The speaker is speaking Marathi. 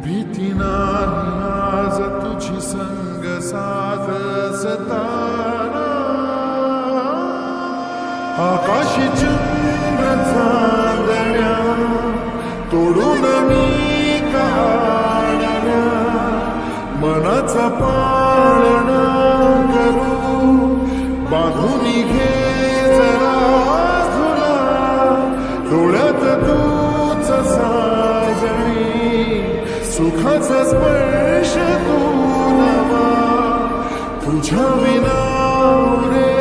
भीती नाही आज तुझी संग साथ सताना आकाशी चंद्र चांदण्या तोडून मी काढल्या मनाचा पाळणा करू बांधून घे जरा तुला डोळ्यात तूच साजणी सुखाचा स्पर्श तू नवा तुझ्या विना रे